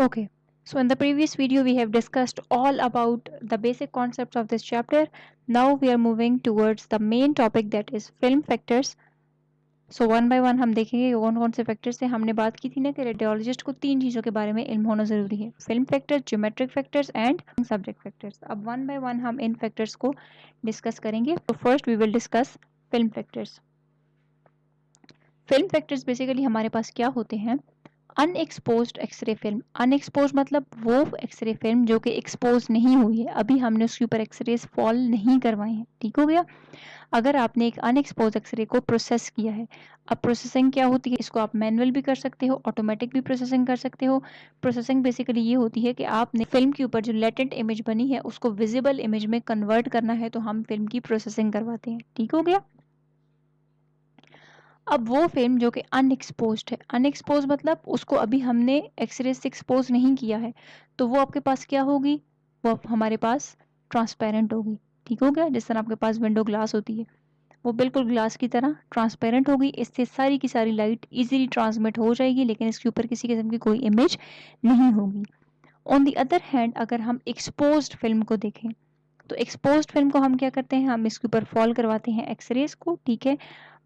Okay, so in the previous video we have discussed all about the basic concepts of this chapter. Now we are moving towards the main topic, that is film factors. So one by one हम देखेंगे कौन कौन से factors हैं. हमने बात की थी ना कि रेडियोलॉजिस्ट को 3 चीज़ों के बारे में इल्म होना ज़रूरी है: film factors, geometric factors and subject factors. अब वन बाय वन हम इन फैक्टर्स को डिस्कस करेंगे. तो first we will discuss film factors. Film factors basically हमारे पास क्या होते हैं? Unexposed x ray film. अनएक्सपोज मतलब वो एक्सरे फिल्म जो कि एक्सपोज नहीं हुई है, अभी हमने उसके ऊपर एक्सरेज फॉल नहीं करवाए हैं. ठीक हो गया. अगर आपने एक अनएक्सपोज एक्सरे को प्रोसेस किया है, अब प्रोसेसिंग क्या होती है? इसको आप मैनुअल भी कर सकते हो, ऑटोमेटिक भी प्रोसेसिंग कर सकते हो. प्रोसेसिंग बेसिकली ये होती है कि आपने फिल्म के ऊपर जो लेटेंट इमेज बनी है उसको विजिबल इमेज में कन्वर्ट करना है, तो हम फिल्म की प्रोसेसिंग करवाते हैं. ठीक हो गया. अब वो फिल्म जो कि अनएक्सपोज्ड है, अनएक्सपोज मतलब उसको अभी हमने एक्सरे से एक्सपोज नहीं किया है, तो वो आपके पास क्या होगी? वो हमारे पास ट्रांसपेरेंट होगी. ठीक हो गया. जिस तरह आपके पास विंडो ग्लास होती है, वो बिल्कुल ग्लास की तरह ट्रांसपेरेंट होगी. इससे सारी की सारी लाइट इजीली ट्रांसमिट हो जाएगी, लेकिन इसके ऊपर किसी किस्म की कोई इमेज नहीं होगी. ऑन दी अदर हैंड अगर हम एक्सपोज्ड फिल्म को देखें, तो एक्सपोज्ड फिल्म को हम क्या करते हैं? हम इसके ऊपर फॉल करवाते हैं एक्सरेज को. ठीक है.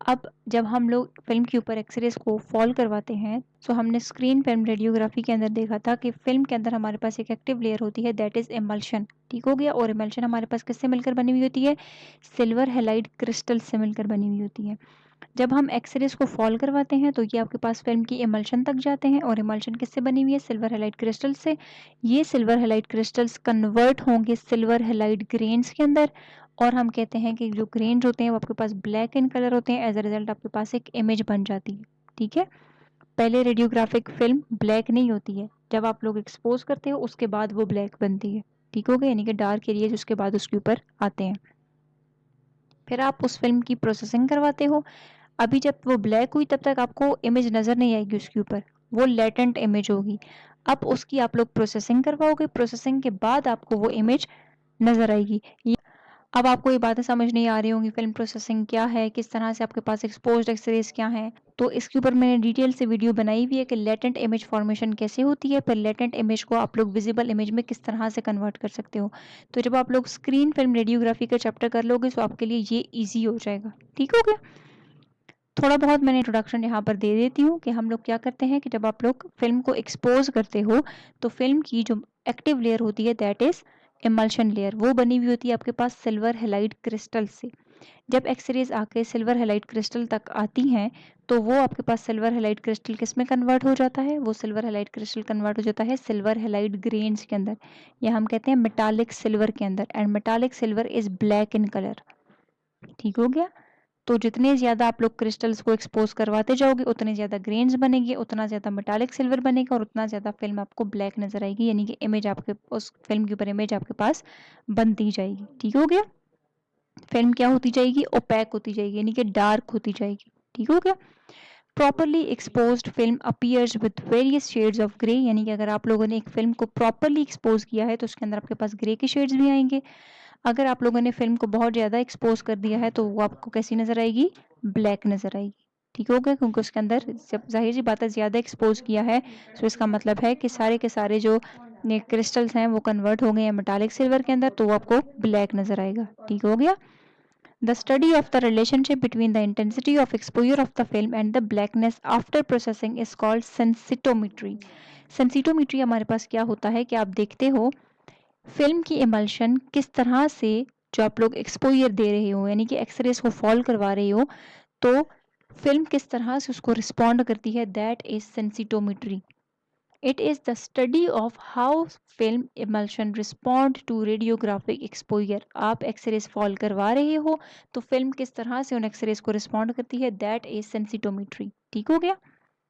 अब जब हम लोग फिल्म के ऊपर एक्सरेज को फॉल करवाते हैं, तो हमने स्क्रीन फिल्म रेडियोग्राफी के अंदर देखा था कि फिल्म के अंदर हमारे पास एक एक्टिव लेयर होती है, दैट इज एमल्शन. ठीक हो गया. और एमल्शन हमारे पास किससे मिलकर बनी हुई होती है? सिल्वर हैलाइड क्रिस्टल से मिलकर बनी हुई होती है. जब हम एक्सरेज को फॉल करवाते हैं तो ये आपके पास फिल्म की इमल्शन तक जाते हैं, और इमल्शन किससे बनी हुई है? सिल्वर हैलाइड क्रिस्टल से. ये सिल्वर हैलाइड क्रिस्टल्स कन्वर्ट होंगे सिल्वर हैलाइड ग्रेन्स के अंदर, और हम कहते हैं कि जो ग्रेन्स होते हैं वो आपके पास ब्लैक इन कलर होते हैं. एज अ रिजल्ट आपके पास एक इमेज बन जाती है. ठीक है. पहले रेडियोग्राफिक फिल्म ब्लैक नहीं होती है, जब आप लोग एक्सपोज करते हो उसके बाद वो ब्लैक बनती है. ठीक हो गया. यानी कि डार्क एरियाज उसके बाद उसके ऊपर आते हैं. फिर आप उस फिल्म की प्रोसेसिंग करवाते हो. अभी जब वो ब्लैक हुई तब तक आपको इमेज नज़र नहीं आएगी उसके ऊपर, वो लेटेंट इमेज होगी. अब उसकी आप लोग प्रोसेसिंग करवाओगे, प्रोसेसिंग के बाद आपको वो इमेज नज़र आएगी. अब आपको ये बातें समझ नहीं आ रही होंगी, फिल्म प्रोसेसिंग क्या है, किस तरह से आपके पास एक्सपोज्ड एक्सरेज क्या है. तो इसके ऊपर मैंने डिटेल से वीडियो बनाई हुई है कि लेटेंट इमेज फॉर्मेशन कैसे होती है, फिर लेटेंट इमेज को आप लोग विजिबल इमेज में किस तरह से कन्वर्ट कर सकते हो. तो जब आप लोग स्क्रीन फिल्म रेडियोग्राफी का चैप्टर कर लोगे तो आपके लिए ये ईजी हो जाएगा. ठीक हो गया. थोड़ा बहुत मैंने इंट्रोडक्शन यहाँ पर दे देती हूँ कि हम लोग क्या करते हैं कि जब आप लोग फिल्म को एक्सपोज करते हो, तो फिल्म की जो एक्टिव लेयर होती है दैट इज इमल्शन लेयर, वो बनी हुई होती है आपके पास सिल्वर हैलाइड क्रिस्टल से. जब एक्सरेज आके सिल्वर हैलाइड क्रिस्टल तक आती हैं, तो वो आपके पास सिल्वर हैलाइड क्रिस्टल किस में कन्वर्ट हो जाता है? वो सिल्वर हैलाइड क्रिस्टल कन्वर्ट हो जाता है सिल्वर हैलाइड ग्रेन्स के अंदर, या हम कहते हैं मेटालिक सिल्वर के अंदर. And metallic silver is black in colour. ठीक हो गया. तो जितने ज़्यादा आप लोग क्रिस्टल्स को एक्सपोज करवाते जाओगे, उतने ज़्यादा ग्रेन्स बनेंगे, उतना ज़्यादा मेटालिक सिल्वर बनेगा, और उतना ज़्यादा फिल्म आपको ब्लैक नजर आएगी. यानी कि इमेज आपके उस फिल्म के ऊपर इमेज आपके पास बनती जाएगी. ठीक हो गया. फिल्म क्या होती जाएगी? ओपैक होती जाएगी, यानी कि डार्क होती जाएगी. ठीक हो गया. Properly exposed film appears with various shades of grey. यानी कि अगर आप लोगों ने एक फिल्म को प्रॉपरली एक्सपोज किया है तो उसके अंदर आपके पास ग्रे के शेड्स भी आएंगे. अगर आप लोगों ने फिल्म को बहुत ज़्यादा एक्सपोज कर दिया है तो वो आपको कैसी नज़र आएगी? ब्लैक नज़र आएगी. ठीक हो गया. क्योंकि उसके अंदर जब जाहिर सी बात है ज़्यादा एक्सपोज किया है, तो इसका मतलब है कि सारे के सारे जो क्रिस्टल्स हैं वो कन्वर्ट हो गए हैं मेटालिक सिल्वर के अंदर, तो वो आपको ब्लैक नज़र आएगा. ठीक हो गया. The study of the relationship between the intensity of exposure of the film and the blackness after processing is called sensitometry. Sensitometry हमारे पास क्या होता है कि आप देखते हो फिल्म की इमल्शन किस तरह से, जो आप लोग एक्सपोजर दे रहे हो यानी कि एक्सरेज को फॉल करवा रहे हो, तो फिल्म किस तरह से उसको रिस्पॉन्ड करती है, that is sensitometry. It is the study of how film emulsion respond to radiographic exposure. आप एक्सरेज फॉल करवा रहे हो तो फिल्म किस तरह से उन एक्सरेज को रिस्पॉन्ड करती है, दैट इज सेंसिटोमेट्री. ठीक हो गया.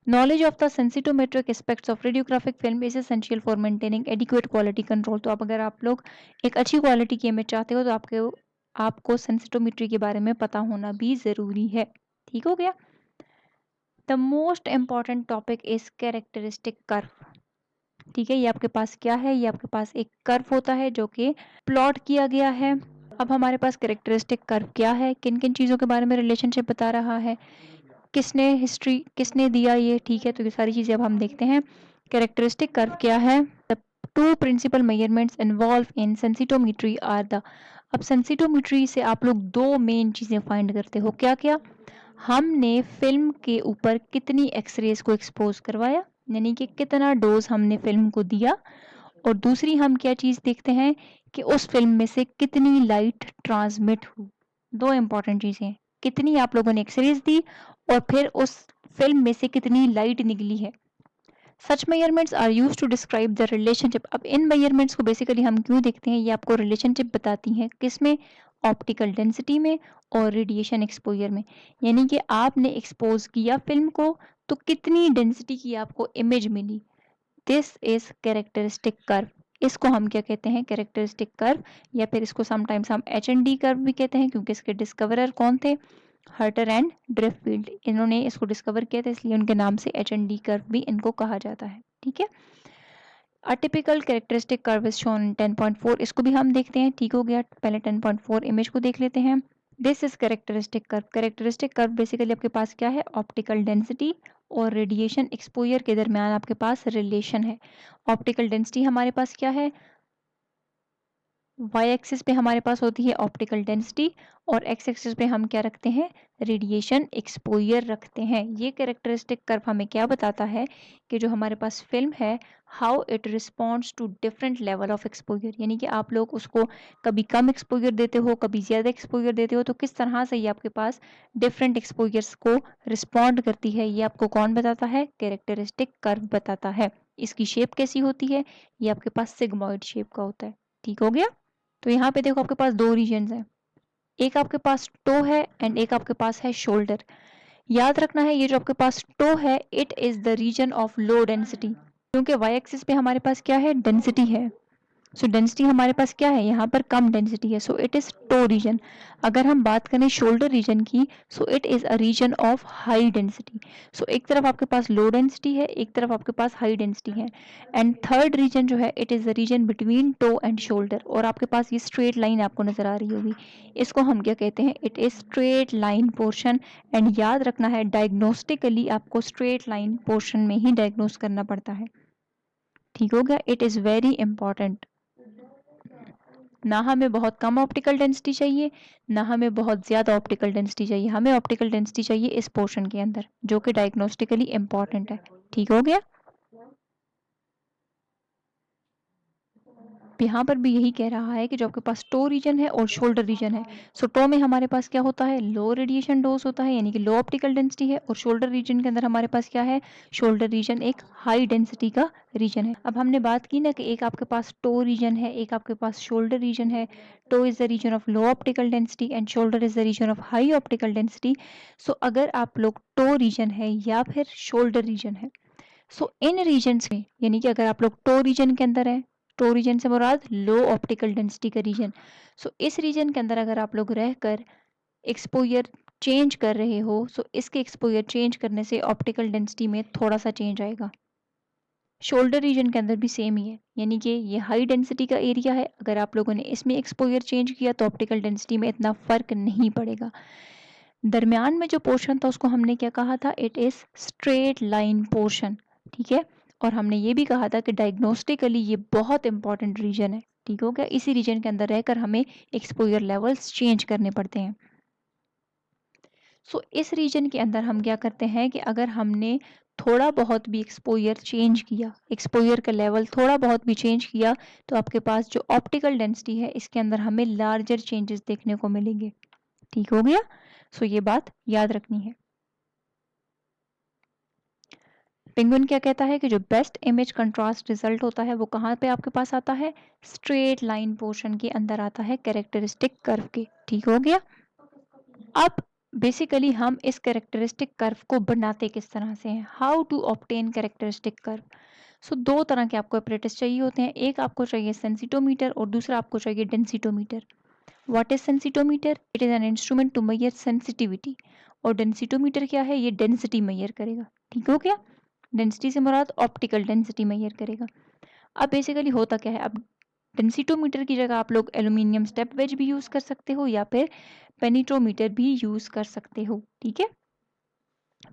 Knowledge of the sensitometric aspects of radiographic film is essential for maintaining adequate quality control. तो अब अगर आप लोग एक अच्छी क्वालिटी की इमेज चाहते हो तो आपको सेंसिटोमेट्री के बारे में पता होना भी ज़रूरी है. ठीक हो गया. The most important topic is characteristic curve. ठीक है. ये आपके पास क्या है? ये आपके पास एक कर्व होता है जो कि प्लॉट किया गया है. अब हमारे पास कैरेक्टरिस्टिक कर्व क्या है, किन किन चीज़ों के बारे में रिलेशनशिप बता रहा है, किसने हिस्ट्री किसने दिया ये. ठीक है. तो ये सारी चीज़ें अब हम देखते हैं. कैरेक्टरिस्टिक कर्व क्या है? The two principal measurements involve in sensitometry are the, अब सेंसिटोमेट्री से आप लोग दो मेन चीजें फाइंड करते हो, क्या क्या? हमने फिल्म के ऊपर कितनी एक्सरेज को एक्सपोज करवाया, यानी कि कितना डोज हमने फिल्म को दिया, और दूसरी हम क्या चीज देखते हैं कि उस फिल्म में से कितनी लाइट ट्रांसमिट हुई। दो इंपॉर्टेंट चीजें, कितनी आप लोगों ने एक्सरेज दी और फिर उस फिल्म में से कितनी लाइट निकली है। Such measurements are use to describe the relationship. अब इन मेजरमेंट्स को बेसिकली हम क्यों देखते हैं, ये आपको रिलेशनशिप बताती हैं, किसमें? ऑप्टिकल डेंसिटी में और रेडिएशन एक्सपोजर में। यानी कि आपने एक्सपोज किया फिल्म को तो कितनी डेंसिटी की आपको इमेज मिली। This is characteristic curve. इसको हम क्या कहते हैं? कैरेक्टरिस्टिक कर्व, या फिर इसको समटाइम्स हम HND कर्व भी कहते हैं, क्योंकि इसके डिस्कवरर कौन थे? हर्टर एंड ड्रिफफील्ड। इन्होंने इसको डिस्कवर किया था, इसलिए उनके नाम से HND कर्व भी इनको कहा जाता है। ठीक है, atypical characteristic curve is shown in 10.4, इसको भी हम देखते हैं। ठीक हो गया, पहले 10.4 इमेज को देख लेते हैं। This is characteristic curve. Characteristic curve basically आपके पास क्या है? ऑप्टिकल डेंसिटी और रेडिएशन एक्सपोजर के दरमियान आपके पास रिलेशन है। ऑप्टिकल डेंसिटी हमारे पास क्या है? वाई एक्सिस पे हमारे पास होती है ऑप्टिकल डेंसिटी, और एक्स एक्सिस पे हम क्या रखते हैं? रेडिएशन एक्सपोजर रखते हैं। ये कैरेक्टरिस्टिक कर्व हमें क्या बताता है कि जो हमारे पास फिल्म है, how it responds to different level of exposure, यानी कि आप लोग उसको कभी कम एक्सपोजर देते हो, कभी ज़्यादा एक्सपोजर देते हो, तो किस तरह से ये आपके पास डिफरेंट एक्सपोजर्स को रिस्पॉन्ड करती है, ये आपको कौन बताता है? कैरेक्टरिस्टिक कर्व बताता है। इसकी शेप कैसी होती है? ये आपके पास सिग्मॉइड शेप का होता है। ठीक हो गया, तो यहाँ पे देखो आपके पास दो रीजन है, एक आपके पास टो है एंड एक आपके पास है शोल्डर। याद रखना है, ये जो आपके पास टो है, it is the region of low density, क्योंकि वाई एक्सिस पे हमारे पास क्या है? डेंसिटी है। सो डेंसिटी हमारे पास क्या है? यहाँ पर कम डेंसिटी है, so it is toe region. अगर हम बात करें शोल्डर रीजन की, so it is a region of high density. सो एक तरफ आपके पास लो डेंसिटी है, एक तरफ आपके पास हाई डेंसिटी है, एंड थर्ड रीजन जो है, it is the region between toe and shoulder. और आपके पास ये स्ट्रेट लाइन आपको नजर आ रही होगी, इसको हम क्या कहते हैं? It is straight line portion. And याद रखना है, डायग्नोस्टिकली आपको स्ट्रेट लाइन पोर्शन में ही डायग्नोस करना पड़ता है। ठीक हो गया, इट इज वेरी इंपॉर्टेंट। ना हमें बहुत कम ऑप्टिकल डेंसिटी चाहिए, ना हमें बहुत ज़्यादा ऑप्टिकल डेंसिटी चाहिए, हमें ऑप्टिकल डेंसिटी चाहिए इस पोर्शन के अंदर, जो कि डायग्नोस्टिकली इंपॉर्टेंट है। ठीक हो गया, यहाँ पर भी यही कह रहा है कि जो आपके पास टो रीजन है और शोल्डर रीजन है, सो टो में हमारे पास क्या होता है? लो रेडिएशन डोज होता है, यानी कि लो ऑप्टिकल डेंसिटी है, और शोल्डर रीजन के अंदर हमारे पास क्या है? शोल्डर रीजन एक हाई डेंसिटी का रीजन है। अब हमने बात की ना कि एक आपके पास टो रीजन है, एक आपके पास शोल्डर रीजन है। Toe is the region of low optical density and shoulder is the region of high optical density. So अगर आप लोग टो रीजन है या फिर शोल्डर रीजन है, सो इन रीजन्स में, यानी कि अगर आप लोग टो रीजन के अंदर है, टो रीजन से मुराद लो ऑप्टिकल डेंसिटी का रीजन, सो इस रीजन के अंदर अगर आप लोग रहकर एक्सपोजर चेंज कर रहे हो, सो इसके एक्सपोजर चेंज करने से ऑप्टिकल डेंसिटी में थोड़ा सा चेंज आएगा। शोल्डर रीजन के अंदर भी सेम ही है, यानी कि ये हाई डेंसिटी का एरिया है, अगर आप लोगों ने इसमें एक्सपोजर चेंज किया तो ऑप्टिकल डेंसिटी में इतना फर्क नहीं पड़ेगा। दरमियान में जो पोर्शन था उसको हमने क्या कहा था? It is straight line portion. ठीक है, और हमने ये भी कहा था कि डायग्नोस्टिकली ये बहुत इंपॉर्टेंट रीजन है। ठीक हो गया, इसी रीजन के अंदर रहकर हमें एक्सपोजर लेवल्स चेंज करने पड़ते हैं। सो इस रीजन के अंदर हम क्या करते हैं कि अगर हमने थोड़ा बहुत भी एक्सपोजर चेंज किया, एक्सपोजर का लेवल थोड़ा बहुत भी चेंज किया, तो आपके पास जो ऑप्टिकल डेंसिटी है इसके अंदर हमें लार्जर चेंजेस देखने को मिलेंगे। ठीक हो गया, सो ये बात याद रखनी है। पेंगुइन क्या कहता है कि जो बेस्ट इमेज कंट्रास्ट रिजल्ट होता है वो कहाँ पे आपके पास आता है? स्ट्रेट लाइन पोर्शन के अंदर आता है, कैरेक्टरिस्टिक कर्व के। ठीक हो गया, अब बेसिकली हम इस कैरेक्टरिस्टिक कर्व को बनाते किस तरह से हैं? How to obtain characteristic curve. So दो तरह के आपको एपरेटस चाहिए होते हैं, एक आपको चाहिए सेंसिटोमीटर और दूसरा आपको चाहिए densitometer. What is sensitometer? It is an instrument to measure sensitivity, और डेंसिटोमीटर क्या है? ये डेंसिटी मेजर करेगा। ठीक हो गया, डेंसिटी से मुराद ऑप्टिकल डेंसिटी मेजर करेगा। अब बेसिकली होता क्या है, अब डेंसिटोमीटर की जगह आप लोग एल्यूमिनियम स्टेप वेज भी यूज कर सकते हो या फिर पेनिट्रोमीटर भी यूज कर सकते हो। ठीक है,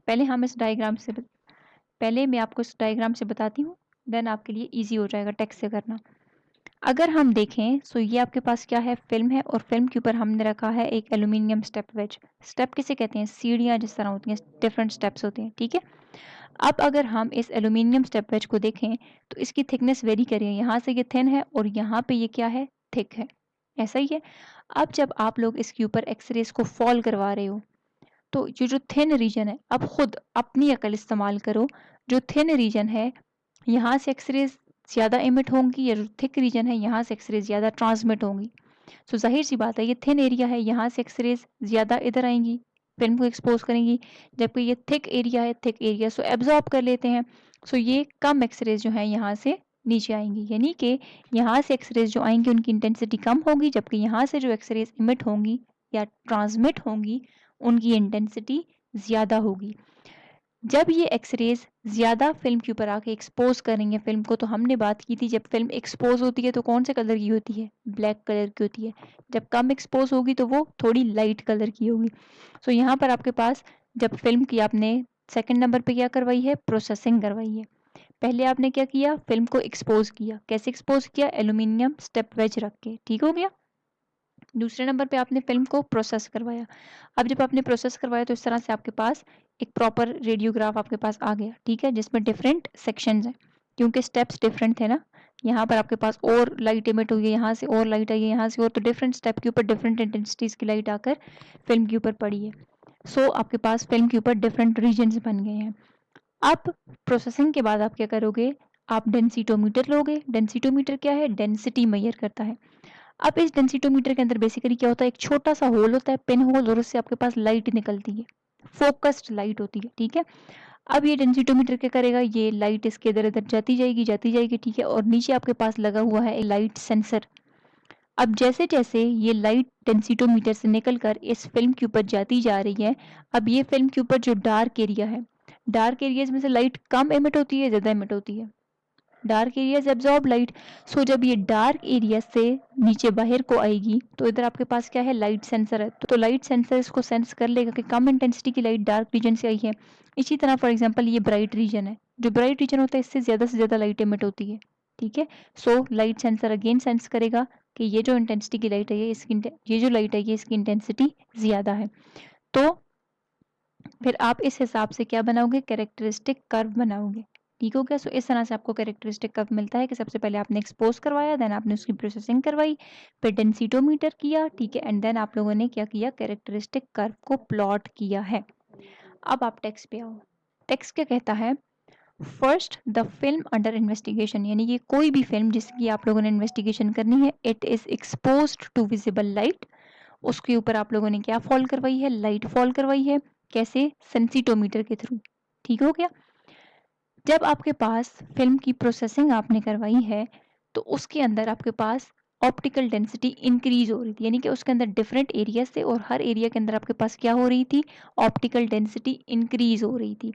पहले हम इस डायग्राम से पहले मैं आपको इस डायग्राम से बताती हूँ। देन आपके लिए ईजी हो जाएगा टेक्स्ट से करना। अगर हम देखें सो ये आपके पास क्या है, फिल्म है, और फिल्म के ऊपर हमने रखा है एक एल्यूमिनियम स्टेप वेज। स्टेप किसे कहते हैं, सीढ़ियाँ जिस तरह होती हैं, डिफरेंट स्टेप्स होते हैं, ठीक है। अब अगर हम इस एल्यूमिनियम स्टेप वेज को देखें तो इसकी थिकनेस वेरी करिए, यहाँ से ये थिन है और यहाँ पे ये क्या है, थिक है, ऐसा ही है। अब जब आप लोग इसके ऊपर एक्सरेज को फॉल करवा रहे हो तो ये जो थिन रीजन है, अब खुद अपनी अकल इस्तेमाल करो, जो थिन रीजन है यहाँ से एक्सरेज ज़्यादा इमिट होंगी, या जो थिक रीजन है यहाँ से एक्सरेज ज़्यादा ट्रांसमिट होंगी। सो जाहिर सी बात है ये थिन एरिया है, यहाँ से एक्सरेज ज़्यादा इधर आएंगी, फिल्म को एक्सपोज करेंगी, जबकि ये थिक एरिया है, थिक एरिया सो एब्जॉर्ब कर लेते हैं। सो ये कम एक्सरेज जो है यहाँ से नीचे आएंगी, यानी कि यहाँ से एक्सरेज जो आएंगी उनकी इंटेंसिटी कम होगी, जबकि यहाँ से जो एक्सरेज इमिट होंगी या ट्रांसमिट होंगी उनकी इंटेंसिटी ज़्यादा होगी। जब ये एक्सरेज ज़्यादा फिल्म के ऊपर आके एक्सपोज करेंगे फिल्म को, तो हमने बात की थी जब फिल्म एक्सपोज होती है तो कौन से कलर की होती है, ब्लैक कलर की होती है। जब कम एक्सपोज होगी तो वो थोड़ी लाइट कलर की होगी। सो यहाँ पर आपके पास जब फिल्म की आपने सेकंड नंबर पे क्या करवाई है, प्रोसेसिंग करवाई है। पहले आपने क्या किया, फिल्म को एक्सपोज किया, कैसे एक्सपोज किया, एल्यूमिनियम स्टेप वेज रख के, ठीक हो गया। दूसरे नंबर पे आपने फिल्म को प्रोसेस करवाया। अब जब आपने प्रोसेस करवाया तो इस तरह से आपके पास एक प्रॉपर रेडियोग्राफ आपके पास आ गया, ठीक है, जिसमें डिफरेंट सेक्शंस हैं, क्योंकि स्टेप्स डिफरेंट थे ना। यहाँ पर आपके पास और लाइट इमिट हुई है, यहाँ से और लाइट आई है, यहाँ से और, तो डिफरेंट स्टेप के ऊपर डिफरेंट इंटेंसिटीज की लाइट आकर फिल्म के ऊपर पड़ी है। सो आपके पास फिल्म के ऊपर डिफरेंट रीजन्स बन गए हैं। अब प्रोसेसिंग के बाद आप क्या करोगे, आप डेंसिटोमीटर लोगे। डेंसिटोमीटर क्या है, डेंसिटी मेजर करता है। अब इस डेंसिटोमीटर के अंदर बेसिकली क्या होता है, एक छोटा सा होल होता है, पिन होल, और उससे आपके पास लाइट निकलती है, फोकस्ड लाइट होती है, ठीक है। अब ये डेंसिटोमीटर क्या करेगा, ये लाइट इसके इधर इधर जाती जाएगी, ठीक है, और नीचे आपके पास लगा हुआ है लाइट सेंसर। अब जैसे जैसे ये लाइट डेंसिटोमीटर से निकलकर इस फिल्म के ऊपर जाती जा रही है, अब ये फिल्म के ऊपर जो डार्क एरिया है, डार्क एरियाज में से लाइट कम एमिट होती है, ज़्यादा एमिट होती है, डार्क एरियाज एब्जॉर्ब लाइट। सो जब ये डार्क एरिया से नीचे बाहर को आएगी तो इधर आपके पास क्या है, लाइट सेंसर है, तो लाइट सेंसर इसको सेंस कर लेगा कि कम इंटेंसिटी की लाइट डार्क रीजन से आई है। इसी तरह फॉर एग्जांपल ये ब्राइट रीजन है, जो ब्राइट रीजन होता है इससे ज़्यादा लाइट एमिट होती है, ठीक है। So light sensor again sense करेगा कि ये जो इंटेंसिटी की लाइट है ये जो लाइट है ये इसकी इंटेंसिटी ज़्यादा है। तो फिर आप इस हिसाब से क्या बनाओगे, कैरेक्टरिस्टिक कर्व बनाओगे, ठीक हो गया। सो इस तरह से आपको कैरेक्टरिस्टिक कर्व मिलता है कि सबसे पहले आपने एक्सपोज करवाया, देन आपने उसकी प्रोसेसिंग करवाई, फिर डेंसिटोमीटर किया, ठीक है, एंड देन आप लोगों ने क्या किया, कैरेक्टरिस्टिक कर्व को प्लॉट किया है। अब आप टेक्स्ट पे आओ। टेक्स्ट क्या कहता है, first the film under investigation, यानी कि कोई भी फिल्म जिसकी आप लोगों ने इन्वेस्टिगेशन करनी है, it is exposed to visible light, उसके ऊपर आप लोगों ने क्या फॉल करवाई है, लाइट फॉल करवाई है, कैसे, सेंसीटोमीटर के थ्रू, ठीक हो गया। जब आपके पास फिल्म की प्रोसेसिंग आपने करवाई है तो उसके अंदर आपके पास ऑप्टिकल डेंसिटी इंक्रीज हो रही थी, यानी कि उसके अंदर डिफरेंट एरिया से और हर एरिया के अंदर आपके पास क्या हो रही थी, ऑप्टिकल डेंसिटी इंक्रीज हो रही थी।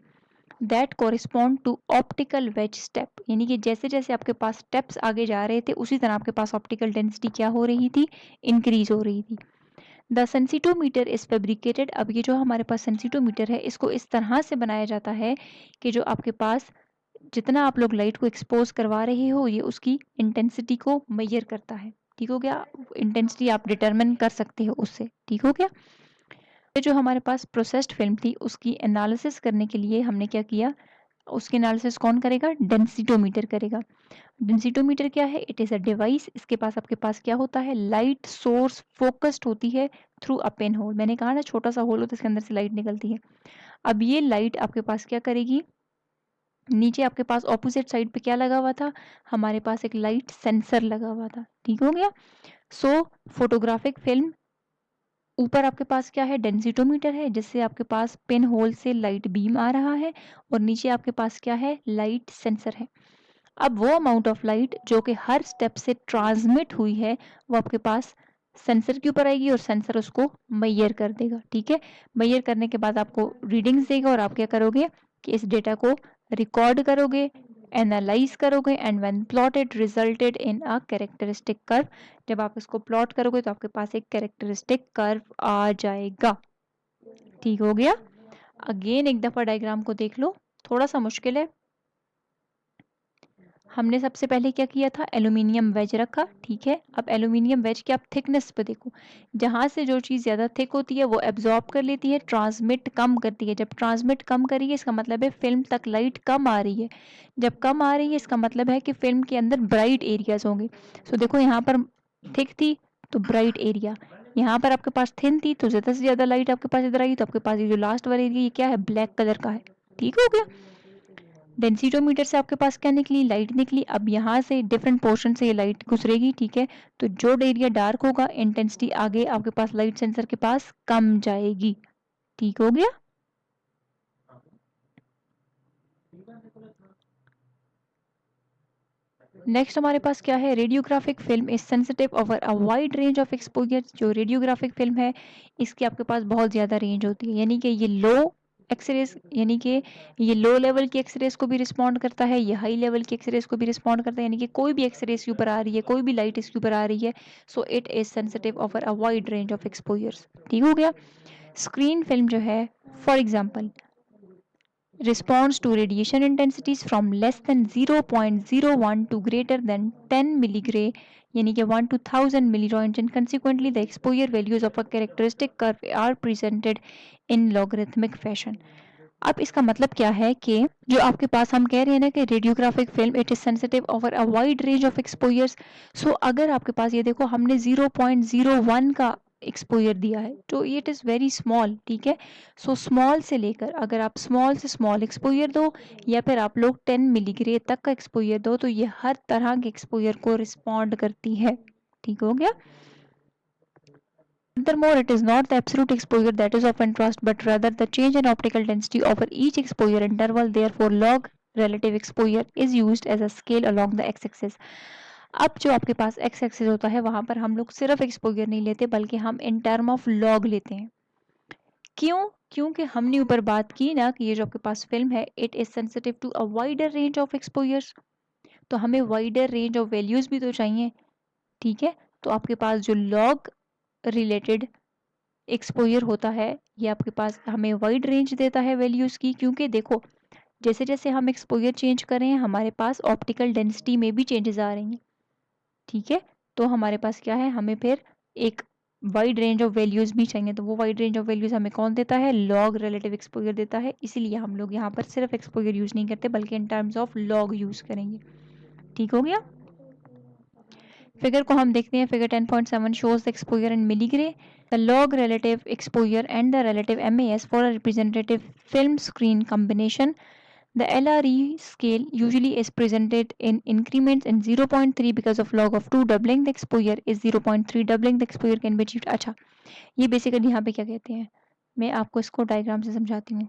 That correspond to optical wedge step, यानी कि जैसे जैसे आपके पास स्टेप्स आगे जा रहे थे उसी तरह आपके पास ऑप्टिकल डेंसिटी क्या हो रही थी, इंक्रीज हो रही थी। द सेंसिटोमीटर इज फेब्रिकेटेड, अब ये जो हमारे पास सेंसिटोमीटर है इसको इस तरह से बनाया जाता है कि जो आपके पास जितना आप लोग लाइट को एक्सपोज करवा रहे हो ये उसकी इंटेंसिटी को मेजर करता है, ठीक हो गया। इंटेंसिटी आप डिटरमिन कर सकते हो उससे, ठीक हो गया। ये जो हमारे पास प्रोसेस्ड फिल्म थी उसकी एनालिसिस करने के लिए हमने क्या किया, उसकी एनालिसिस कौन करेगा, डेंसिटोमीटर करेगा। डेंसिटोमीटर क्या है, इट इज अ डिवाइस, इसके पास आपके पास क्या होता है, लाइट सोर्स फोकस्ड होती है थ्रू अ पेन होल, मैंने कहा ना छोटा सा होल होता है इसके अंदर से लाइट निकलती है। अब ये लाइट आपके पास क्या करेगी, नीचे आपके पास ऑपोजिट साइड पे क्या लगा हुआ था, हमारे पास एक लाइट सेंसर लगा हुआ था, ठीक हो गया। सो फोटोग्राफिक फिल्म ऊपर आपके पास क्या है, डेंसिटोमीटर है जिससे आपके पास पिन होल से लाइट बीम आ रहा है, और नीचे आपके पास क्या है, लाइट सेंसर है। अब वो अमाउंट ऑफ लाइट जो कि हर स्टेप से ट्रांसमिट हुई है वो आपके पास सेंसर के ऊपर आएगी और सेंसर उसको मेजर कर देगा, ठीक है। मेजर करने के बाद आपको रीडिंग्स देगा और आप क्या करोगे कि इस डेटा को रिकॉर्ड करोगे, एनालाइज करोगे, and when plotted resulted in a characteristic curve, जब आप इसको प्लॉट करोगे तो आपके पास एक कैरेक्टरिस्टिक कर्व आ जाएगा, ठीक हो गया। अगेन एक दफा डायग्राम को देख लो, थोड़ा सा मुश्किल है। हमने सबसे पहले क्या किया था, एल्यूमिनियम वेज रखा, ठीक है। अब एल्यूमिनियम वेज की आप थिकनेस पे देखो, जहाँ से जो चीज़ ज़्यादा थिक होती है वो एब्जॉर्ब कर लेती है, ट्रांसमिट कम करती है। जब ट्रांसमिट कम करी है इसका मतलब है फिल्म तक लाइट कम आ रही है। जब कम आ रही है इसका मतलब है कि फिल्म के अंदर ब्राइट एरियाज होंगे। सो देखो यहाँ पर थिक थी तो ब्राइट एरिया, यहाँ पर आपके पास थिन थी तो ज़्यादा से ज़्यादा लाइट आपके पास इधर आई, तो आपके पास ये जो लास्ट वाला एरिया ये क्या है, ब्लैक कलर का है, ठीक हो गया। डेंसिटोमीटर से आपके पास क्या निकली, लाइट निकली। अब यहाँ से डिफरेंट पोर्शन से ये लाइट गुजरेगी, ठीक है। तो जो एरिया डार्क होगा इंटेंसिटी आगे आपके पास लाइट सेंसर के पास कम जाएगी, ठीक हो गया। नेक्स्ट हमारे पास क्या है, radiographic film is sensitive over a wide range of exposure. जो रेडियोग्राफिक फिल्म है इसकी आपके पास बहुत ज़्यादा रेंज होती है, यानी कि ये लो एक्सरेज, यानी कि ये लो लेवल की एक्सरेज को भी रिस्पॉन्ड करता है, ये हाई लेवल की एक्सरेज को भी रिस्पॉन्ड करता है, यानी कि कोई भी एक्सरेज के ऊपर आ रही है, कोई भी लाइट इसके ऊपर आ रही है, so it is sensitive over a wide range of exposures, ठीक हो गया। स्क्रीन फिल्म जो है, for example, responds to radiation intensities from less than 0.01 to greater than 10 milligray, यानी कि 1 to 1000 milliroentgen. Consequently, the exposure values of a characteristic curve are presented in logarithmic fashion. अब इसका मतलब क्या है कि जो आपके पास हम कह रहे हैं ना कि radiographic film it is sensitive over a wide range of exposures. So अगर आपके पास ये देखो हमने 0.01 का एक्सपोजर दिया है तो इट इज़ वेरी स्मॉल, ठीक है। सो स्मॉल से लेकर अगर आप स्मॉल से स्मॉल एक्सपोजर दो या फिर आप लोग 10 मिलीग्रे तक का एक्सपोजर दो तो ये हर तरह के एक्सपोजर को रिस्पॉन्ड करती है, ठीक हो गया। Furthermore, it is not the absolute exposure that is of interest, but rather the change in optical density over each exposure interval. Therefore, log relative exposure is used as a scale along the x-axis. अब जो आपके पास x axis होता है वहां पर हम लोग सिर्फ एक्सपोजर नहीं लेते बल्कि हम इन टर्म ऑफ लॉग लेते हैं। क्यों? क्योंकि हमने ऊपर बात की ना कि ये जो आपके पास फिल्म है it is sensitive to a wider range of exposures, तो हमें वाइडर रेंज ऑफ वैल्यूज भी तो चाहिए, ठीक है। तो आपके पास जो लॉग रिलेटेड एक्सपोजर होता है ये आपके पास हमें वाइड रेंज देता है वैल्यूज़ की, क्योंकि देखो जैसे जैसे हम एक्सपोजर चेंज कर रहे हैं हमारे पास ऑप्टिकल डेंसिटी में भी चेंजेस आ रही हैं, ठीक है। तो हमारे पास क्या है, हमें फिर एक वाइड रेंज ऑफ वैल्यूज़ भी चाहिए, तो वो वाइड रेंज ऑफ वैल्यूज़ हमें कौन देता है, लॉग रिलेटिव एक्सपोजर देता है। इसीलिए हम लोग यहाँ पर सिर्फ एक्सपोजर यूज़ नहीं करते बल्कि in terms of log use करेंगे, ठीक हो गया। फिगर को हम देखते हैं, figure 10.7 shows the exposure in milligray, the log relative exposure and the relative MAS for a representative film screen combination. The LRE scale usually is presented in increments in 0.3 because of log of 2 doubling the exposure is 0.3 doubling the exposure can be achieved. अच्छा, ये basically यहाँ पे क्या कहते हैं, मैं आपको इसको डायग्राम से समझाती हूँ।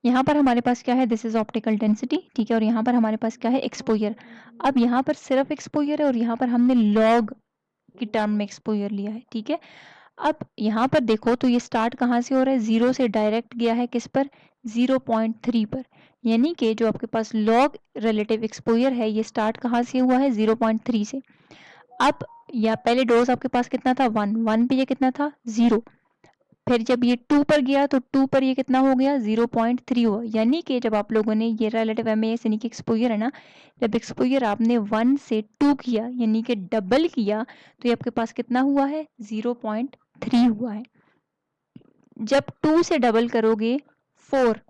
यहाँ पर हमारे पास क्या है, दिस इज ऑप्टिकल डेंसिटी, ठीक है, और यहाँ पर हमारे पास क्या है, एक्सपोजर। अब यहाँ पर सिर्फ एक्सपोजर है और यहाँ पर हमने लॉग की टर्म में एक्सपोजर लिया है, ठीक है। अब यहाँ पर देखो तो ये स्टार्ट कहाँ से हो रहा है, जीरो से डायरेक्ट गया है किस पर, 0.3 पर, यानी कि जो आपके पास लॉग रिलेटिव एक्सपोजर है ये स्टार्ट कहाँ से हुआ है, 0.3 से। अब या पहले डोज आपके पास कितना था, 1 पे ये कितना था, 0, फिर जब ये 2 पर गया तो 2 पर ये कितना हो गया, 0.3 हुआ। यानी कि जब आप लोगों ने ये रिलेटिव एमएएस यानी कि एक्सपोजर है ना, जब एक्सपोजर आपने 1 से 2 किया यानी कि डबल किया तो ये आपके पास कितना हुआ है, 0.3 हुआ है। जब 2 से डबल करोगे 4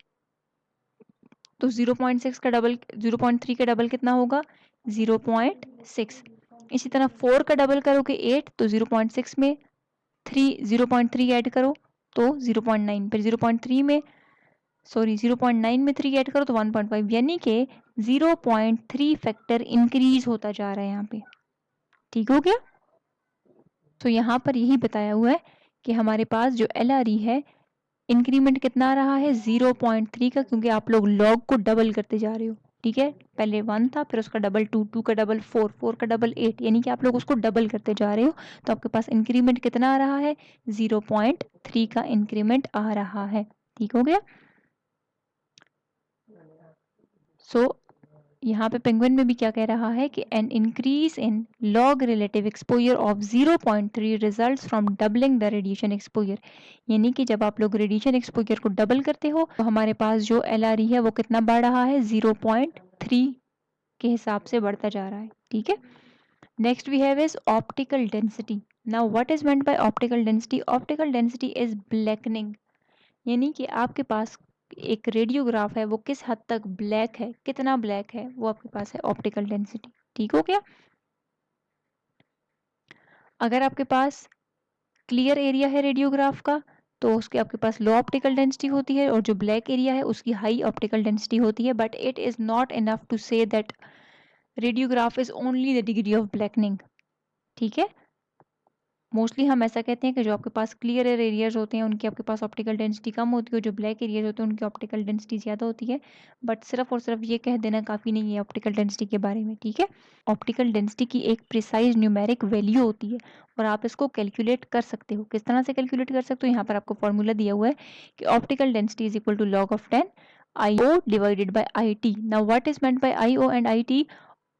तो 0.6 का डबल, 0.3 का डबल कितना होगा, 0.6। इसी तरह 4 का डबल करोगे 8 तो 0.6 में 0.3 ऐड करो तो 0.9, फिर 0.3 में 0.9 में 3 ऐड करो तो 1.5, यानी कि 0.3 फैक्टर इंक्रीज होता जा रहा है यहाँ पे, ठीक हो गया। तो यहाँ पर यही बताया हुआ है कि हमारे पास जो LRE है इंक्रीमेंट कितना आ रहा है, 0.3 का, क्योंकि आप लोग लॉग को डबल करते जा रहे हो, ठीक है। पहले 1 था फिर उसका डबल 2, 2 का डबल 4, 4 का डबल 8, यानी कि आप लोग उसको डबल करते जा रहे हो। तो आपके पास इंक्रीमेंट कितना आ रहा है, 0.3 का इंक्रीमेंट आ रहा है, ठीक हो गया। सो यहाँ पे पेंगुइन में भी क्या कह रहा है कि an increase in log relative exposure of 0.3 results from doubling the radiation exposure, यानी कि जब आप लोग रेडिएशन एक्सपोजर को डबल करते हो तो हमारे पास जो LRE है वो कितना बढ़ रहा है, 0.3 के हिसाब से बढ़ता जा रहा है। ठीक है, next we have is optical density. Now what is meant by optical density? Optical density is blackening, यानी कि आपके पास एक रेडियोग्राफ है वो किस हद तक ब्लैक है, कितना ब्लैक है, वो आपके पास है ऑप्टिकल डेंसिटी। ठीक हो गया। अगर आपके पास क्लियर एरिया है रेडियोग्राफ का तो उसके आपके पास लो ऑप्टिकल डेंसिटी होती है, और जो ब्लैक एरिया है उसकी हाई ऑप्टिकल डेंसिटी होती है। But it is not enough to say that radiograph is only the degree of blackening. ठीक है, मोस्टली हम ऐसा कहते हैं कि जो आपके पास क्लियर एरियाज होते हैं उनकी आपके पास ऑप्टिकल डेंसिटी कम होती है, जो ब्लैक एरियाज होते हैं उनकी ऑप्टिकल डेंसिटी ज़्यादा होती है। बट सिर्फ और सिर्फ ये कह देना काफ़ी नहीं है ऑप्टिकल डेंसिटी के बारे में। ठीक है, ऑप्टिकल डेंसिटी की एक प्रिसाइज न्यूमेरिक वैल्यू होती है और आप इसको कैलकुलेट कर सकते हो। किस तरह से कैलकुलेट कर सकते हो? यहाँ पर आपको फॉर्मूला दिया हुआ है कि optical density is equal to log of 10 IO divided by IT। Now what is meant by IO and IT?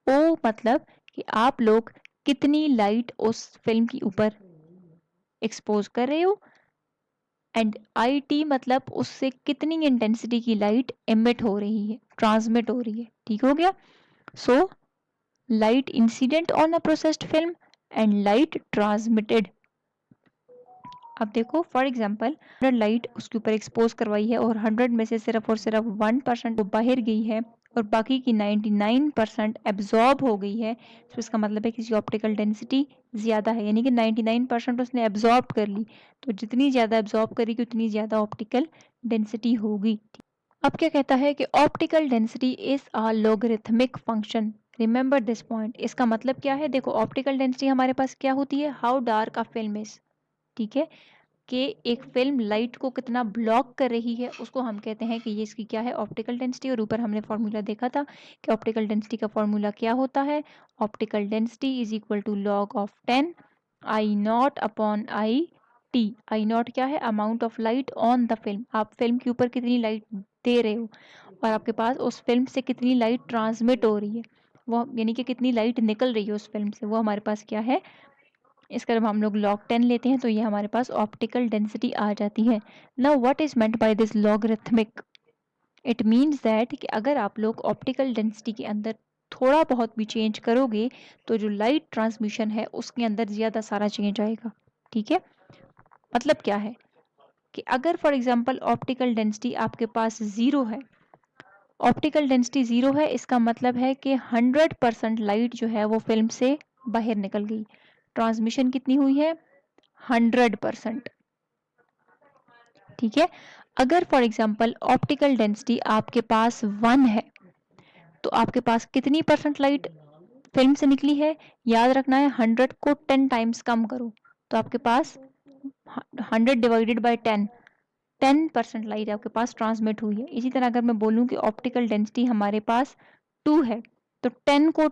ओ मतलब कि आप लोग कितनी लाइट उस फिल्म के ऊपर एक्सपोज कर रहे हो, एंड IT मतलब उससे कितनी इंटेंसिटी की लाइट एमिट हो रही है, ट्रांसमिट हो रही है। ठीक हो गया। So light incident on a processed film and light transmitted. अब देखो फॉर एग्जांपल 100 लाइट उसके ऊपर एक्सपोज करवाई है और 100 में से सिर्फ और सिर्फ 1% बाहर गई है और बाकी की 99% एब्जॉर्ब हो गई है, तो इसका मतलब है कि इसकी ऑप्टिकल डेंसिटी ज़्यादा है, यानी कि 99% उसने एब्जॉर्ब कर ली। तो जितनी ज़्यादा एब्जॉर्ब करेगी उतनी ज़्यादा ऑप्टिकल डेंसिटी होगी। अब क्या कहता है कि optical density is a logarithmic function. Remember this point. इसका मतलब क्या है? देखो ऑप्टिकल डेंसिटी हमारे पास क्या होती है, how dark a film is. ठीक है, कि एक फिल्म लाइट को कितना ब्लॉक कर रही है उसको हम कहते हैं कि ये इसकी क्या है, ऑप्टिकल डेंसिटी। और ऊपर हमने फॉर्मूला देखा था कि ऑप्टिकल डेंसिटी का फॉर्मूला क्या होता है, optical density is equal to log of 10 I0 upon IT। I0 क्या है, amount of light on the film, आप फिल्म के ऊपर कितनी लाइट दे रहे हो और आपके पास उस फिल्म से कितनी लाइट ट्रांसमिट हो रही है, वो यानी कि कितनी लाइट निकल रही है उस फिल्म से, वो हमारे पास क्या है। इसका जब हम लोग log 10 लेते हैं तो ये हमारे पास ऑप्टिकल डेंसिटी आ जाती है। Now what is meant by this logarithmic? It means that कि अगर आप लोग ऑप्टिकल डेंसिटी के अंदर थोड़ा बहुत भी चेंज करोगे तो जो लाइट ट्रांसमिशन है उसके अंदर ज़्यादा सारा चेंज आएगा। ठीक है, मतलब क्या है कि अगर फॉर एग्जांपल ऑप्टिकल डेंसिटी आपके पास ज़ीरो है, ऑप्टिकल डेंसिटी ज़ीरो है, इसका मतलब है कि 100% लाइट जो है वो फिल्म से बाहर निकल गई। ट्रांसमिशन कितनी हुई है, 100%। ठीक है, अगर फॉर एग्जांपल ऑप्टिकल डेंसिटी आपके पास 1 है तो आपके पास कितनी परसेंट लाइट फिल्म से निकली है? याद रखना है 100 को 10 टाइम्स कम करो तो आपके पास 100 डिवाइडेड बाय 10% लाइट आपके पास ट्रांसमिट हुई है। इसी तरह अगर मैं बोलूं कि ऑप्टिकल डेंसिटी हमारे पास 2 है तो 10 को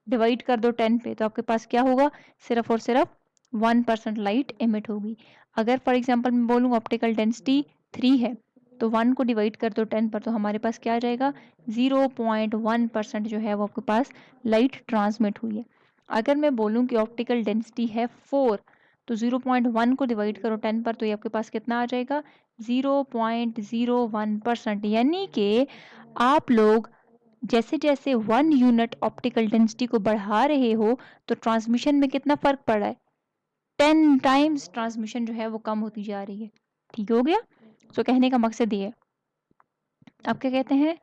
डिवाइड कर दो 10 पे तो आपके पास क्या होगा, सिर्फ और सिर्फ 1% लाइट एमिट होगी। अगर फॉर एग्जांपल मैं बोलूँ ऑप्टिकल डेंसिटी 3 है तो 1 को डिवाइड कर दो 10 पर तो हमारे पास क्या आ जाएगा, 0.1% जो है वो आपके पास लाइट ट्रांसमिट हुई है। अगर मैं बोलूँ कि ऑप्टिकल डेंसिटी है 4 तो 0.1 को डिवाइड करो 10 पर तो ये आपके पास कितना आ जाएगा, 0.01%। यानी कि आप लोग जैसे जैसे 1 यूनिट ऑप्टिकल डेंसिटी को बढ़ा रहे हो तो ट्रांसमिशन में कितना फर्क पड़ रहा है, 10 टाइम्स ट्रांसमिशन जो है वो कम होती जा रही है। ठीक हो गया। तो कहने का मकसद ये है, अब क्या कहते हैं,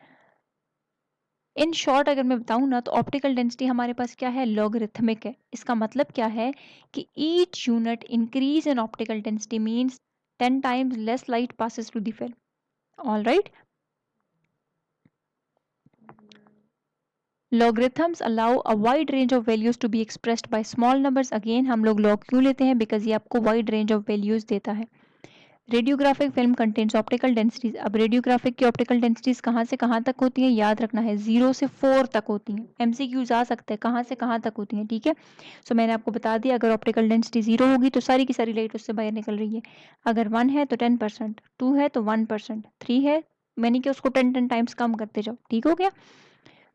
इन शॉर्ट अगर मैं बताऊं ना तो ऑप्टिकल डेंसिटी हमारे पास क्या है, लॉगरिथमिक है। इसका मतलब क्या है कि each unit increase in optical density means 10 times less light passes through the film. All right. Logarithms allow a wide range of values to be expressed by small numbers. Again हम लोग log क्यों लेते हैं, because ये आपको wide range of values देता है। Radiographic film contains optical densities. अब रेडियोग्राफिक की ऑप्टिकल डेंसिटीज कहाँ से कहाँ तक होती हैं, याद रखना है 0 से 4 तक होती हैं। MCQs आ सकते हैं कहाँ से कहाँ तक होती हैं। ठीक है, सो मैंने आपको बता दिया अगर ऑप्टिकल डेंसिटी 0 होगी तो सारी की सारी लाइट उससे बाहर निकल रही है। अगर 1 है तो 10%, 2 है तो 1%, 3 है मैंने कि उसको 10 टाइम्स कम करते जाओ। ठीक हो गया।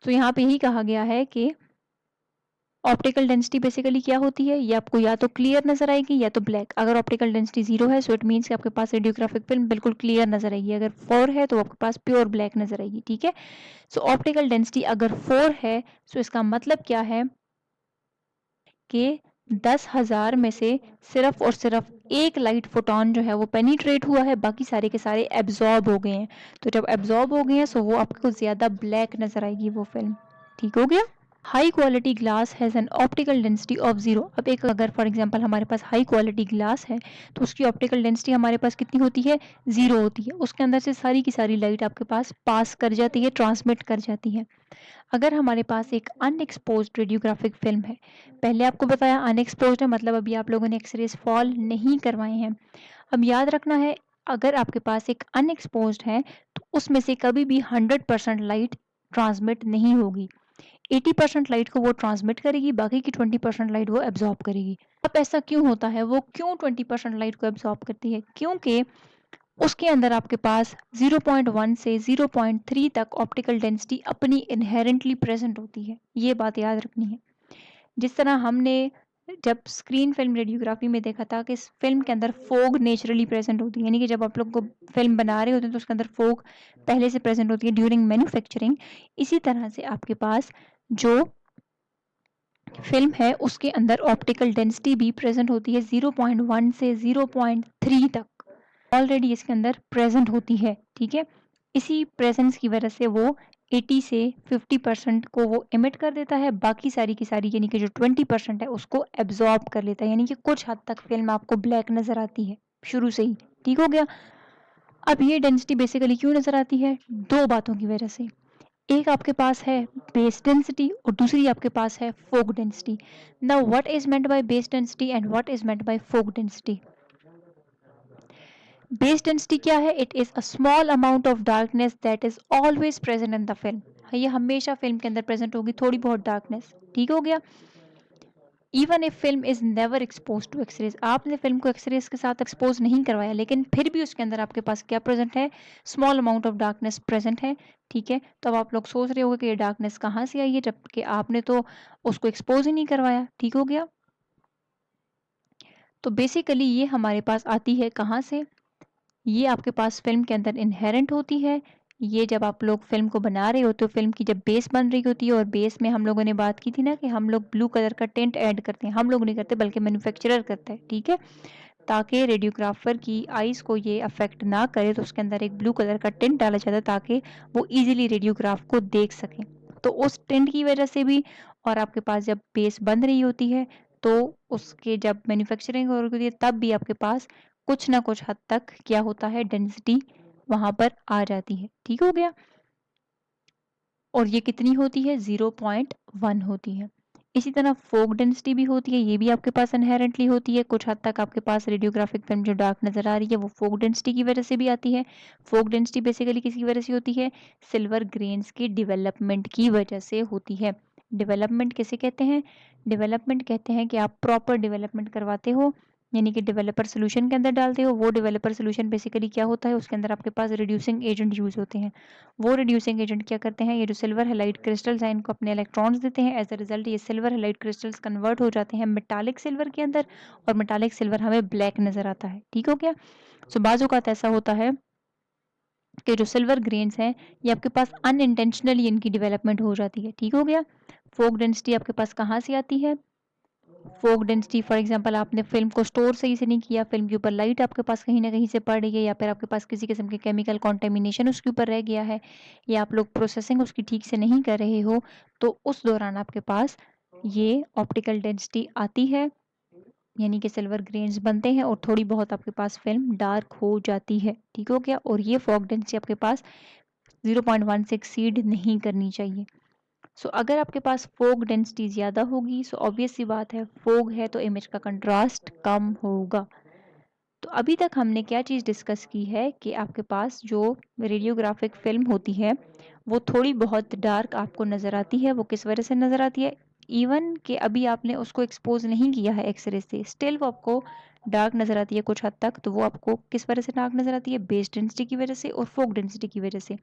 तो यहाँ पे यही कहा गया है कि ऑप्टिकल डेंसिटी बेसिकली क्या होती है, ये आपको या तो क्लियर नजर आएगी या तो ब्लैक। अगर ऑप्टिकल डेंसिटी 0 है सो इट मीन्स कि आपके पास रेडियोग्राफिक फिल्म बिल्कुल क्लियर नजर आएगी। अगर 4 है तो आपके पास प्योर ब्लैक नजर आएगी। ठीक है, सो ऑप्टिकल डेंसिटी अगर 4 है सो इसका मतलब क्या है कि 10,000 में से सिर्फ और सिर्फ एक लाइट फोटोन जो है वो पेनिट्रेट हुआ है, बाकी सारे के सारे एब्जॉर्ब हो गए हैं। तो जब एब्जॉर्ब हो गए हैं सो वो आपको ज्यादा ब्लैक नजर आएगी वो फिल्म। ठीक हो गया। High quality glass has an optical density of 0। अब एक अगर फॉर एग्जांपल हमारे पास हाई क्वालिटी ग्लास है तो उसकी ऑप्टिकल डेंसिटी हमारे पास कितनी होती है, 0 होती है। उसके अंदर से सारी की सारी लाइट आपके पास पास कर जाती है, ट्रांसमिट कर जाती है। अगर हमारे पास एक अनएक्सपोज्ड रेडियोग्राफिक फिल्म है, पहले आपको बताया अनएक्सपोज्ड है मतलब अभी आप लोगों ने एक्सरेज फॉल नहीं करवाए हैं। अब याद रखना है, अगर आपके पास एक अनएक्सपोज्ड है तो उसमें से कभी भी 100% लाइट ट्रांसमिट नहीं होगी। 80% लाइट को वो ट्रांसमिट करेगी, बाकी की 20% लाइट वो एब्जॉर्ब करेगी। अब ऐसा क्यों होता है, वो क्यों 20% लाइट को एब्जॉर्ब करती है? क्योंकि उसके अंदर आपके पास 0.1 से 0.3 तक ऑप्टिकल डेंसिटी अपनी इनहेरेंटली प्रेजेंट होती है। ये बात याद रखनी है। जिस तरह हमने जब स्क्रीन फिल्म रेडियोग्राफी में देखा था कि इस फिल्म के अंदर फोग नेचुरली प्रेजेंट होती है, यानी कि जब आप लोग को फिल्म बना रहे होते हैं तो उसके अंदर फोग पहले से प्रेजेंट होती है ड्यूरिंग मैन्युफैक्चरिंग। इसी तरह से आपके पास जो फिल्म है उसके अंदर ऑप्टिकल डेंसिटी भी प्रेजेंट होती है 0.1 से 0.3 तक, ऑलरेडी इसके अंदर प्रेजेंट होती है। ठीक है, इसी प्रेजेंस की वजह से वो 80 से 50% को वो इमिट कर देता है, बाकी सारी की सारी यानी कि जो 20% है उसको एब्जॉर्ब कर लेता है, यानी कि कुछ हद तक फिल्म आपको ब्लैक नजर आती है शुरू से ही। ठीक हो गया। अब ये डेंसिटी बेसिकली क्यों नजर आती है, दो बातों की वजह से। एक आपके पास है बेस डेंसिटी और दूसरी आपके पास है fog density. Now what is meant by base density and what is meant by fog density? Base density क्या है? It is a small amount of darkness that is always present in the film. ये हमेशा film के अंदर present होगी थोड़ी बहुत darkness. ठीक हो गया। Even if film is never expose to x-rays, आपने फिल्म को एक्सरेज के साथ एक्सपोज नहीं करवाया लेकिन फिर भी उसके अंदर आपके पास क्या प्रेजेंट है, small amount of darkness present है। ठीक है, तो अब आप लोग सोच रहे होंगे कि ये डार्कनेस कहाँ से आई है, जबकि आपने तो उसको एक्सपोज ही नहीं करवाया। ठीक हो गया। तो बेसिकली ये हमारे पास आती है कहाँ से, ये आपके पास फिल्म के अंदर इनहेरेंट होती है। ये जब आप लोग फिल्म को बना रहे होते हो, फिल्म की जब बेस बन रही होती है और बेस में हम लोगों ने बात की थी ना कि हम लोग ब्लू कलर का टेंट ऐड करते हैं, हम लोग नहीं करते बल्कि मैन्युफैक्चरर करता है। ठीक है, ताकि रेडियोग्राफर की आईज को ये अफेक्ट ना करे तो उसके अंदर एक ब्लू कलर का टेंट डाला जाता है ताकि वो इजीली रेडियोग्राफ को देख सकें। तो उस टेंट की वजह से भी, और आपके पास जब बेस बन रही होती है तो उसके जब मैन्युफैक्चरिंग हो रही होती है तब भी आपके पास कुछ ना कुछ हद तक क्या होता है, डेंसिटी वहां पर आ जाती है। ठीक हो गया। और ये कितनी होती है, 0.1 होती है। इसी तरह फोक डेंसिटी भी होती है, ये भी आपके पास इनहेरेंटली होती है। कुछ हद तक आपके पास रेडियोग्राफिक फिल्म जो डार्क नजर आ रही है वो फोक डेंसिटी की वजह से भी आती है। फोक डेंसिटी बेसिकली किसकी वजह से होती है, सिल्वर ग्रेन्स की डेवलपमेंट की वजह से होती है। डेवलपमेंट किसे कहते हैं, डेवलपमेंट कहते हैं कि आप प्रॉपर डेवलपमेंट करवाते हो, यानी कि डेवलपर सोल्यूशन के अंदर डालते हो। वो डेवलपर सोल्यूशन बेसिकली क्या होता है, उसके अंदर आपके पास रिड्यूसिंग एजेंट यूज होते हैं। वो रिड्यूसिंग एजेंट क्या करते हैं, ये जो सिल्वर हैलाइड क्रिस्टल्स हैं इनको अपने इलेक्ट्रॉन्स देते हैं। एज अ रिजल्ट ये सिल्वर हैलाइड क्रिस्टल्स कन्वर्ट हो जाते हैं मेटालिक सिल्वर के अंदर, और मेटालिक सिल्वर हमें ब्लैक नजर आता है। ठीक हो गया। सो बाजू का ऐसा होता है कि जो सिल्वर ग्रेन्स हैं ये आपके पास अनइंटेंशनली इनकी डेवलपमेंट हो जाती है। ठीक हो गया। फोक डेंसिटी आपके पास कहाँ से आती है, फोक डेंसिटी फॉर एग्जांपल आपने फिल्म को स्टोर सही से नहीं किया, फिल्म के ऊपर लाइट आपके पास कहीं ना कहीं से पड़ रही है, या फिर आपके पास किसी किस्म के केमिकल कॉन्टेमिनेशन उसके ऊपर रह गया है, या आप लोग प्रोसेसिंग उसकी ठीक से नहीं कर रहे हो, तो उस दौरान आपके पास ये ऑप्टिकल डेंसिटी आती है, यानी कि सिल्वर ग्रेन्स बनते हैं और थोड़ी बहुत आपके पास फिल्म डार्क हो जाती है। ठीक हो गया। और ये फॉग डेंसिटी आपके पास 0.1 से एक्सीड नहीं करनी चाहिए। अगर आपके पास फोग डेंसिटी ज़्यादा होगी सो ऑब्वियस सी बात है, फोग है तो इमेज का कंट्रास्ट कम होगा। तो अभी तक हमने क्या चीज़ डिस्कस की है कि आपके पास जो रेडियोग्राफिक फिल्म होती है वो थोड़ी बहुत डार्क आपको नज़र आती है। वो किस वजह से नज़र आती है, इवन कि अभी आपने उसको एक्सपोज नहीं किया है एक्सरे से, स्टिल वो आपको डार्क नज़र आती है कुछ हद तक। तो वो आपको किस वजह से डार्क नज़र आती है, बेस डेंसिटी की वजह से और फोक डेंसिटी की वजह से।